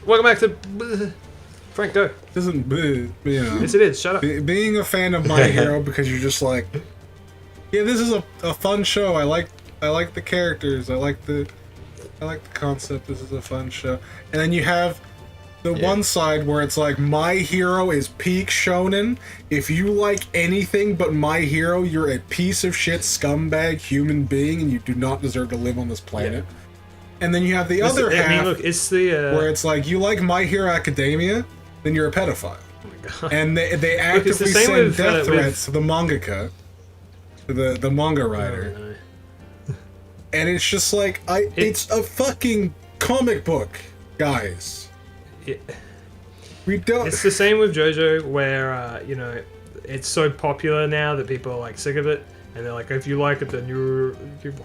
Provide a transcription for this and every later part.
Welcome back to Frank. Go. This isn't, you know. Yes, it is. Shut up. Being a fan of My Hero because you're just like, yeah, this is a fun show. I like the characters. I like the concept. This is a fun show. And then you have the one side where it's like, My Hero is peak shonen. If you like anything but My Hero, you're a piece of shit scumbag human being, and you do not deserve to live on this planet. Yeah. And then you have the other half, look, it's the where it's like, you like My Hero Academia, then you're a pedophile. Oh my God. And they actively send death threats to the mangaka, to the manga writer. Oh, no. And it's just like, it's a fucking comic book, guys. We don't. It's the same with JoJo, where you know, it's so popular now that people are like sick of it, and they're like, if you like it, then you're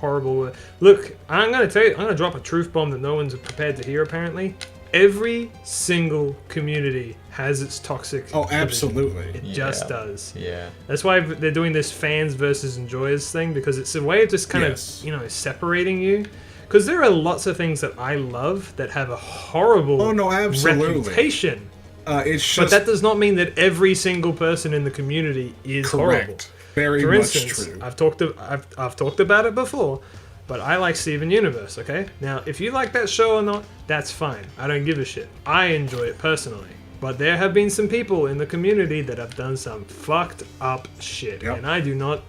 horrible. Look, I'm gonna drop a truth bomb that no one's prepared to hear. Apparently, every single community has its toxic. Oh, absolutely. It just does. Yeah. That's why they're doing this fans versus enjoyers thing, because it's a way of just kind of, you know, separating you. Because there are lots of things that I love that have a horrible reputation. It's just, but that does not mean that every single person in the community is horrible. Very For much instance, true. I've talked about it before, but I like Steven Universe, okay? Now, if you like that show or not, that's fine. I don't give a shit. I enjoy it personally. But there have been some people in the community that have done some fucked up shit. Yep. And I do not...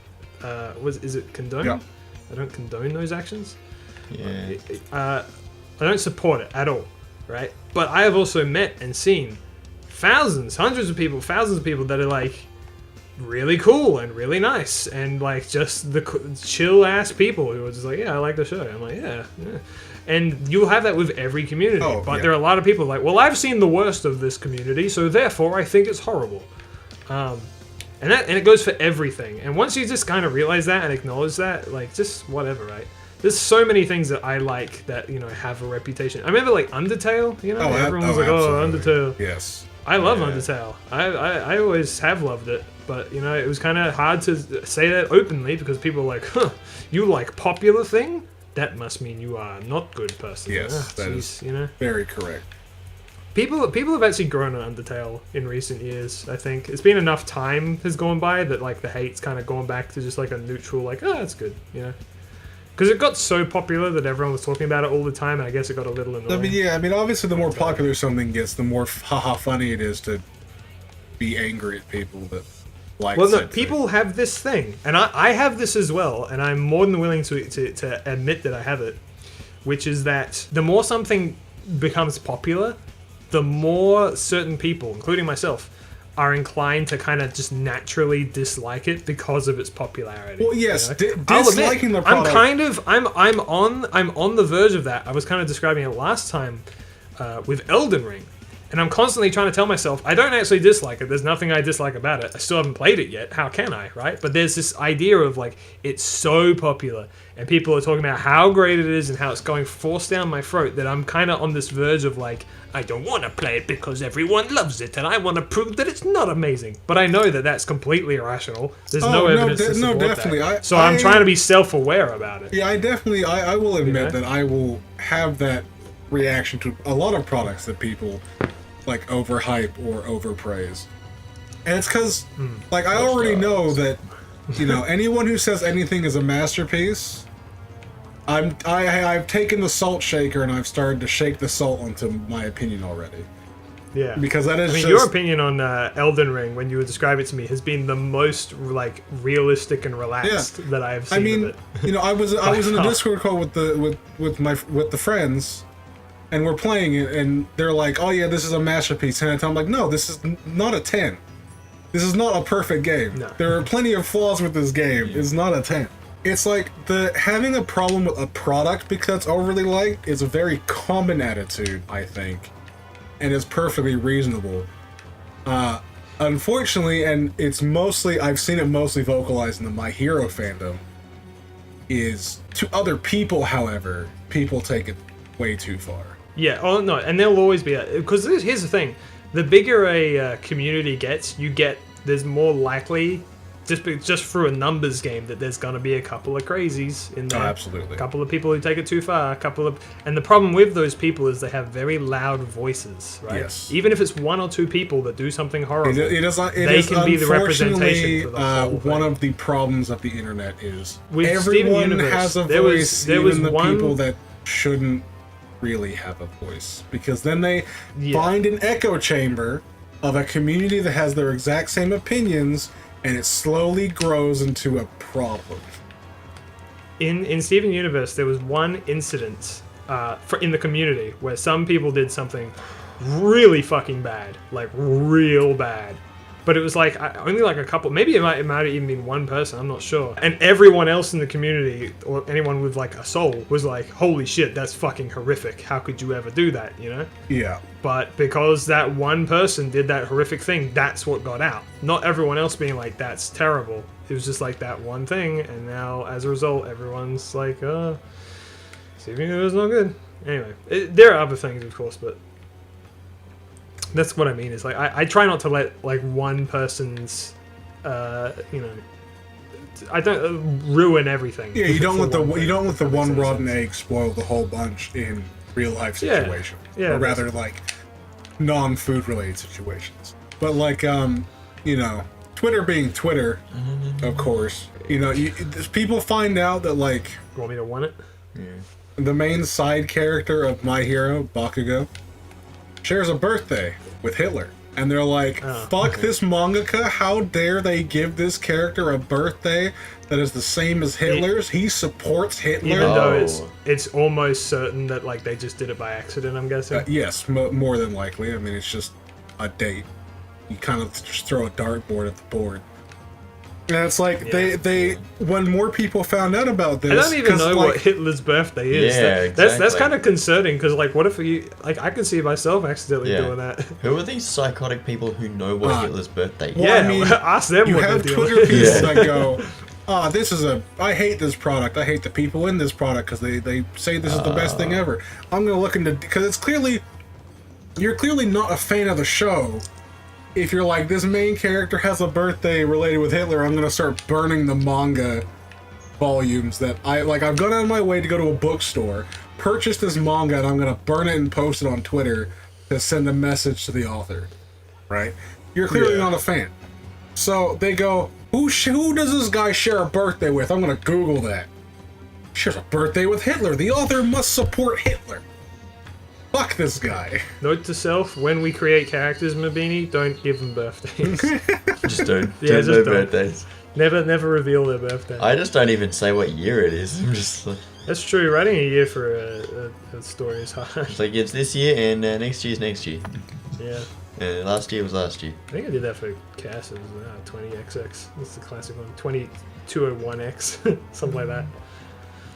is it condone? Yep. I don't condone those actions. Yeah. I don't support it at all, right? But I have also met and seen thousands, hundreds of people, thousands of people that are like really cool and really nice and like just the chill ass people who are just like, yeah, I like the show. I'm like, yeah. And you'll have that with every community. But there are a lot of people like, well, I've seen the worst of this community, so therefore I think it's horrible. And it goes for everything. And once you just kind of realize that and acknowledge that, like, just whatever, right? There's so many things that I like that, you know, have a reputation. I remember, like, Undertale, you know? Everyone was like, absolutely. Undertale. Yes. I love Undertale. I always have loved it. But, you know, it was kind of hard to say that openly because people are like, huh, you like popular thing? That must mean you are not good person. Yes, that is, you know? very correct. People have actually grown on Undertale in recent years, I think. It's been enough time has gone by that, like, the hate's kind of gone back to just, like, a neutral, like, oh, that's good, you know? Because it got so popular that everyone was talking about it all the time, and I guess it got a little annoying. I mean, obviously, the more popular something gets, the more haha funny it is to be angry at people that like. Well, no, people have this thing, and I have this as well, and I'm more than willing to admit that I have it, which is that the more something becomes popular, the more certain people, including myself, are inclined to kind of just naturally dislike it because of its popularity. Well, yes, you know? disliking the product. I'm on the verge of that. I was kind of describing it last time with Elden Ring, and I'm constantly trying to tell myself I don't actually dislike it. There's nothing I dislike about it. I still haven't played it yet. How can I, right? But there's this idea of like it's so popular, and people are talking about how great it is and how it's going forced down my throat that I'm kind of on this verge of like, I don't want to play it because everyone loves it, and I want to prove that it's not amazing. But I know that that's completely irrational. There's no evidence to support definitely. that. So I'm trying to be self-aware about it. Yeah, I will admit that I will have that reaction to a lot of products that people like overhype or overpraise. And it's because, like, I already know that, you know, anyone who says anything is a masterpiece, I've taken the salt shaker and I've started to shake the salt into my opinion already. Yeah. Because that is I mean, your opinion on Elden Ring, when you would describe it to me, has been the most, like, realistic and relaxed that I've seen. I mean, of it. you know, I was in a Discord call with the friends, and we're playing it, and they're like, "Oh yeah, this is a masterpiece." And I'm like, "No, this is not a 10. This is not a perfect game. No. There are plenty of flaws with this game. It's not a 10." It's like having a problem with a product because it's overly liked is a very common attitude, I think, and it's perfectly reasonable. Unfortunately, and I've seen it mostly vocalized in the My Hero fandom, is to other people, however, people take it way too far. Yeah, oh no, and there'll always be because here's the thing: the bigger a community gets, there's more likely just through a numbers game that there's gonna be a couple of crazies in there. Oh, absolutely. A couple of people who take it too far. And the problem with those people is they have very loud voices, right? Yes. Even if it's one or two people that do something horrible, It they is can be the unfortunately, representation for the whole one thing. of the problems of the internet is With Steven everyone Universe, has a there was- voice, there even was the one- people that shouldn't really have a voice, because then they Yeah. find an echo chamber of a community that has their exact same opinions, and it slowly grows into a problem. In Steven Universe, there was one incident in the community where some people did something really fucking bad, like real bad. But it was like only like a couple, maybe it might have even been one person, I'm not sure. And everyone else in the community, or anyone with like a soul, was like, holy shit, that's fucking horrific. How could you ever do that, you know? Yeah. But because that one person did that horrific thing, that's what got out. Not everyone else being like, that's terrible. It was just like that one thing, and now as a result, everyone's like, Steven Universe is not good. Anyway, there are other things, of course, but that's what I mean. Is like I try not to let like one person's, I don't ruin everything. Yeah, you don't let the That makes one any rotten sense. egg spoil the whole bunch in real life Yeah. situations, Yeah, or rather like non-food related situations. But like Twitter being Twitter, of course, people find out that like You want me to want it? the main side character of My Hero, Bakugo, shares a birthday with Hitler. And they're like, fuck this mangaka, how dare they give this character a birthday that is the same as Hitler's? He supports Hitler. Even though it's almost certain that like they just did it by accident, I'm guessing. Yes, more than likely. I mean, it's just a date. You kind of just throw a dartboard at the board. And it's like, they when more people found out about this... I don't even know like, what Hitler's birthday is. Yeah, That's exactly. kind of concerning, because like, what if you... Like, I could see myself accidentally doing that. Who are these psychotic people who know what Hitler's birthday is? Well, Yeah, I mean, ask them you what have they're doing. Twitter people that go, I hate this product. I hate the people in this product because they say this is the best thing ever. I'm going to look into... Because it's clearly... You're clearly not a fan of the show. If you're like, this main character has a birthday related with Hitler, I'm going to start burning the manga volumes that I've gone out of my way to go to a bookstore, purchase this manga, and I'm going to burn it and post it on Twitter to send a message to the author. Right? You're clearly not a fan. So they go, who does this guy share a birthday with? I'm going to Google that. Shares a birthday with Hitler. The author must support Hitler. Fuck this guy. Note to self, when we create characters, Mabini, don't give them birthdays. Just don't. Yeah, Don't just know don't. birthdays. Never reveal their birthday. I just don't even say what year it is. I'm just like, That's true. Writing a year for a story is hard. it's like, it's this year and next year's next year. Yeah. Last year was last year. I think I did that for Cass. It was 20XX. That's the classic one. 201X. Something like that.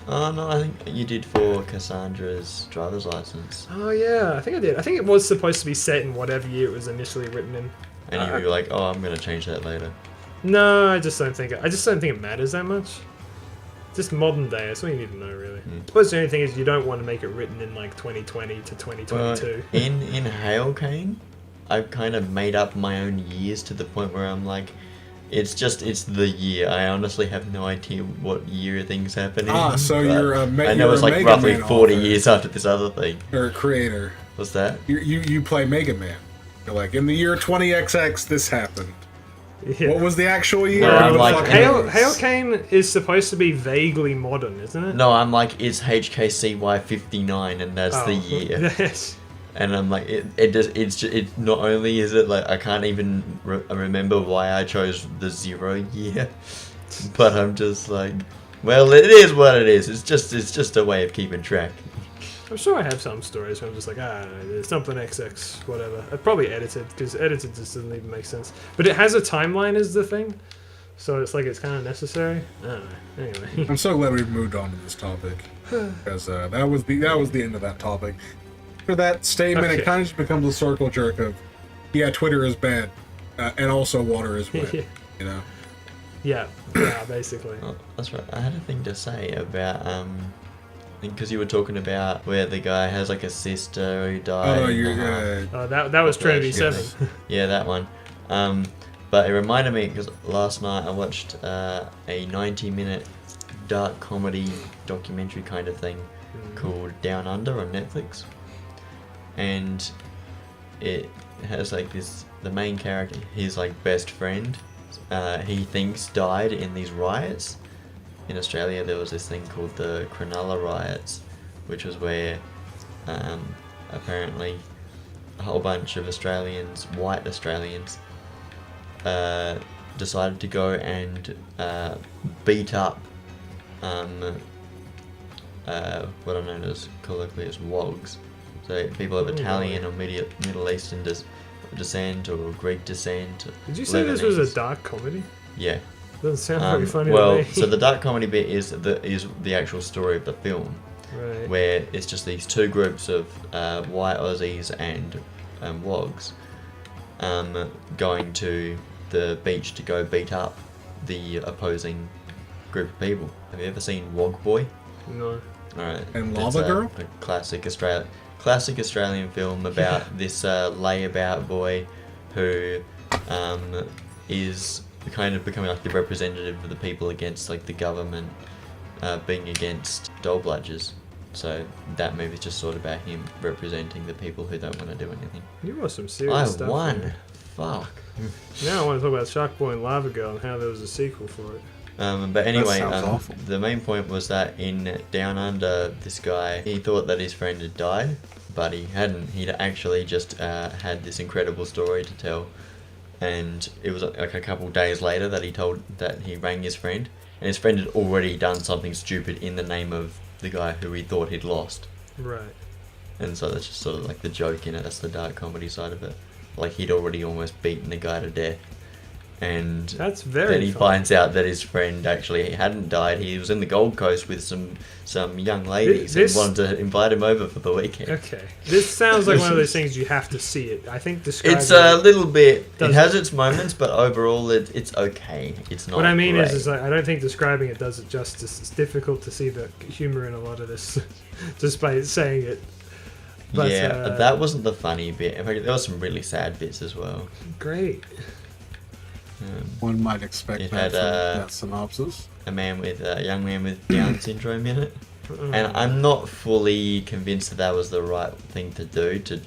Oh no, I think you did for Cassandra's driver's license. Oh yeah, I think I did. I think it was supposed to be set in whatever year it was initially written in. And you were like, oh, I'm gonna change that later. No, I just don't think it matters that much. Just modern day. That's all you need to know, really. I suppose the only thing is you don't want to make it written in like 2020 to 2022. In Hail Cane, I've kind of made up my own years to the point where I'm like, it's the year. I honestly have no idea what year things happen in. So but you're a I know it's like Mega roughly Man 40 author. years after this other thing. Or a creator. What's that? You play Mega Man. You're like, in the year 20XX, this happened. Yeah. What was the actual year? No, I'm Who the like, fuck Hail knows? Kane is supposed to be vaguely modern, isn't it? No, I'm like, it's HKCY 59 and that's the year. Yes. And I'm like, it not only is it like, I can't even remember why I chose the 0 year, but I'm just like, well, it is what it is. It's just a way of keeping track. I'm sure I have some stories where I'm just like, there's something XX, whatever. I probably edited, because edited just doesn't even make sense. But it has a timeline as the thing, so it's like it's kind of necessary. I don't know. Anyway. I'm so glad we've moved on to this topic, because that was the end of that topic. For that statement, Okay. it kind of just becomes a circle jerk of, yeah, Twitter is bad, and also water is wet. Yeah. You know. Yeah, basically. Oh, that's right. I had a thing to say about because you were talking about where the guy has like a sister who died. Oh, in you're the heart. good. That was Trinity Goodness. 7. Yeah, that one. But it reminded me because last night I watched a 90-minute dark comedy documentary kind of thing called Down Under on Netflix, and it has like the main character, his like best friend, he thinks died in these riots. In Australia there was this thing called the Cronulla riots, which was where apparently a whole bunch of Australians, white Australians, decided to go and beat up what are known as colloquially as wogs. So people of Italian or Middle Eastern descent or Greek descent. Did you say this was a dark comedy? Yeah. Doesn't sound very funny well, to me. so the dark comedy bit is the actual story of the film, right. where it's just these two groups of white Aussies and wogs going to the beach to go beat up the opposing group of people. Have you ever seen Wog Boy? No. And Alright. It's Lava Girl? a classic Australian film about this layabout boy who is kind of becoming like the representative of the people against like the government being against dole bludgers. So that movie's just sort of about him representing the people who don't want to do anything. You watched some serious stuff. I won. Here. Fuck. Now I want to talk about Shark Boy and Lava Girl and how there was a sequel for it. But anyway, That sounds awful. the main point was that in Down Under, this guy, he thought that his friend had died, but he hadn't. He'd actually just had this incredible story to tell, and it was like a couple days later that he rang his friend, and his friend had already done something stupid in the name of the guy who he thought he'd lost. Right. And so that's just sort of like the joke in it. That's the dark comedy side of it. Like he'd already almost beaten the guy to death. And that's very then he funny. finds out that his friend actually hadn't died. He was in the Gold Coast with some young ladies and wanted to invite him over for the weekend. Okay. This sounds like one of those things you have to see it. I think describing It's a little bit. It does- has its moments, but overall it's okay. It's not. What I mean great. is like, I don't think describing it does it justice. It's difficult to see the humor in a lot of this just by saying it. But, yeah, that wasn't the funny bit. In fact, there was some really sad bits as well. Great. One might expect It that had, from that synopsis. A young man with Down syndrome in it. And I'm not fully convinced that was the right thing to do, to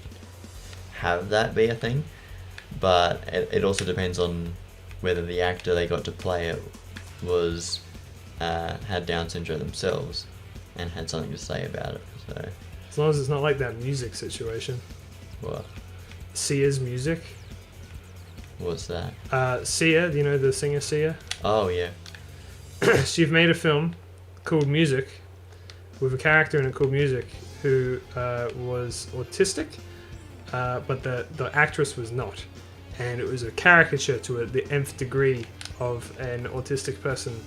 have that be a thing. But it also depends on whether the actor they got to play it was had Down syndrome themselves and had something to say about it. So As long as it's not like that music situation. what? Sia's music. What's that? Sia, do you know the singer Sia? Oh yeah. She's made a film called Music with a character in it called Music who was autistic, but the actress was not. And it was a caricature to the nth degree of an autistic person.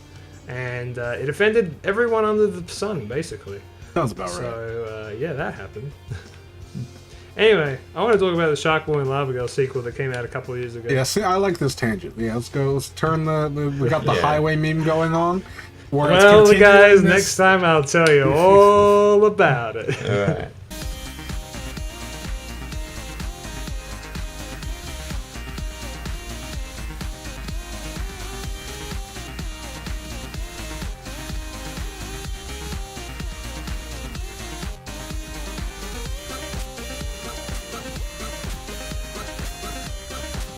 And it offended everyone under the sun, basically. Sounds about right. So, yeah, that happened. Anyway, I want to talk about the Shark Boy and Lava Girl sequel that came out a couple of years ago. Yeah, see, I like this tangent. Yeah, let's go. Let's turn we got the Yeah. highway meme going on. Where Well, it's guys, continuing this- next time I'll tell you all about it. All right.